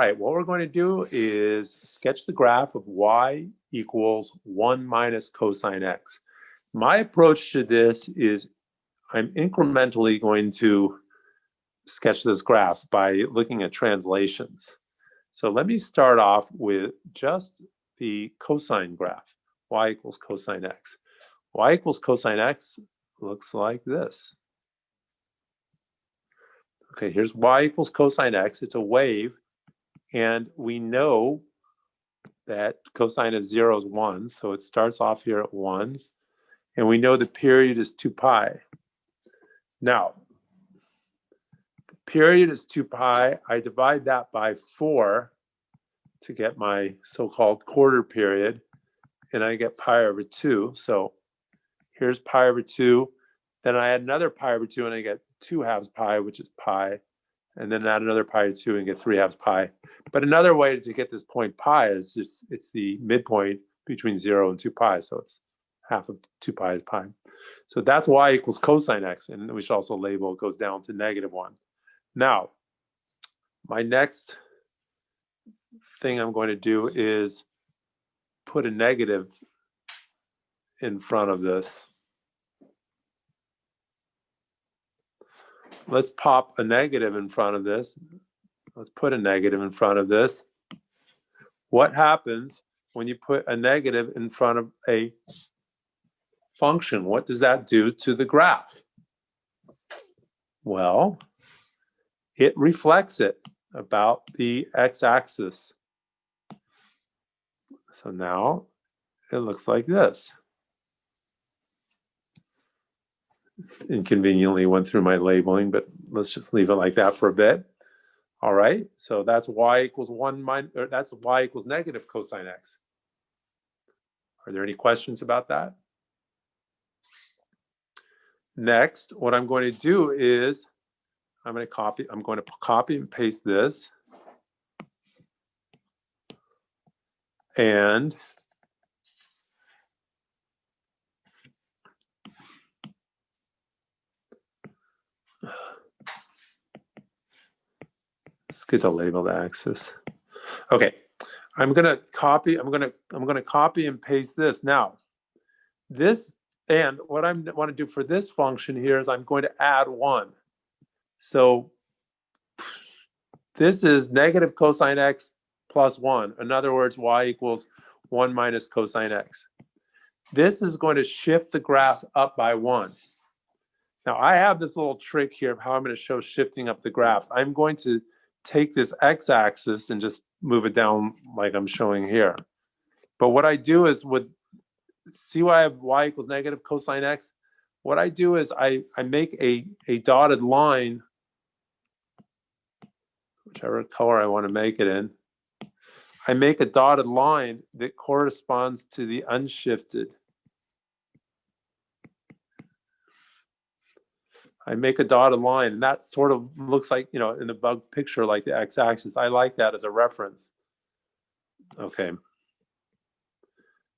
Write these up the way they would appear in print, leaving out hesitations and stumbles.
right, what we're going to do is sketch the graph of y equals 1 minus cosine x. My approach to this is I'm incrementally going to sketch this graph by looking at translations. So let me start off with just the cosine graph, y equals cosine x. Y equals cosine x looks like this. Okay, here's y equals cosine x. It's a wave, and we know that cosine of 0 is 1, so it starts off here at 1, and we know the period is 2 pi. Now, the period is 2 pi. I divide that by 4 to get my so-called quarter period, and I get pi over 2. So here's pi over 2. Then I add another pi over 2, and I get 2 halves pi, which is pi. And then add another pi to 2 and get 3 halves pi. But another way to get this point pi is just, it's the midpoint between 0 and 2 pi. So it's half of 2 pi is pi. So that's y equals cosine x. And we should also label it goes down to -1. Now, my next thing I'm going to do is put a negative in front of this. Let's pop a negative in front of this. Let's put a negative in front of this. What happens when you put a negative in front of a function? What does that do to the graph? Well, it reflects it about the x-axis. So now it looks like this. Inconveniently went through my labeling, but let's just leave it like that for a bit. All right, so that's y equals 1 minus, or that's y equals negative cosine x. Are there any questions about that? Next, what I'm going to do is I'm going to copy and paste this. And it's good to label the axis. Okay, I'm going to copy and paste this. Now, this, and what I want to do for this function here is I'm going to add 1. So this is negative cosine x plus 1. In other words, y equals 1 minus cosine x. This is going to shift the graph up by 1. Now, I have this little trick here of how I'm going to show shifting up the graph. I'm going to take this x-axis and just move it down like I'm showing here. But what I do is see why I have y equals negative cosine x? What I do is I make a dotted line, whichever color I want to make it in. I make a dotted line that corresponds to the unshifted. I make a dotted line, and that sort of looks like, in the bug picture, like the x-axis. I like that as a reference. Okay.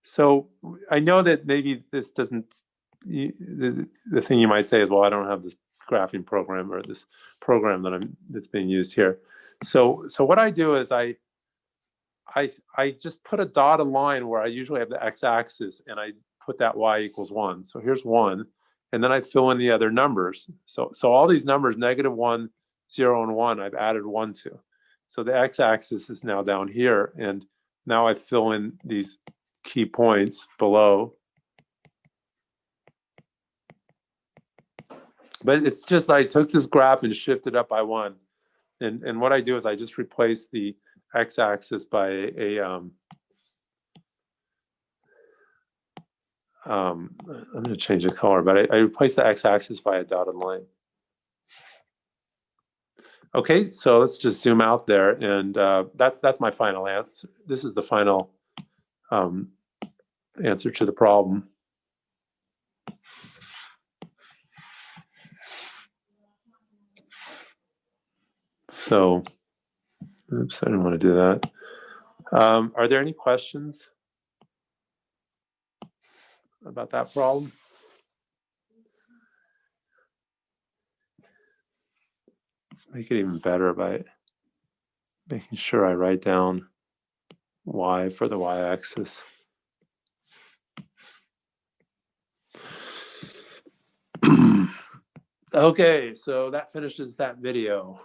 So I know that maybe this doesn't, the thing you might say is, well, I don't have this graphing program or this program that's being used here. So what I do is I just put a dotted line where I usually have the x-axis, and I put that y equals 1. So here's 1. And then I fill in the other numbers. So all these numbers, -1, 0, and 1, I've added 1 to. So the x-axis is now down here, and now I fill in these key points below. But it's just, I took this graph and shifted up by 1. And what I do is I just replace the x-axis by I'm going to change the color, but I replace the x-axis by a dotted line. Okay, so let's just zoom out there, and that's my final answer. This is the final answer to the problem. So, oops, I didn't want to do that. Are there any questions about that problem? Let's make it even better by Making sure I write down y for the y-axis. Okay, so that finishes that video.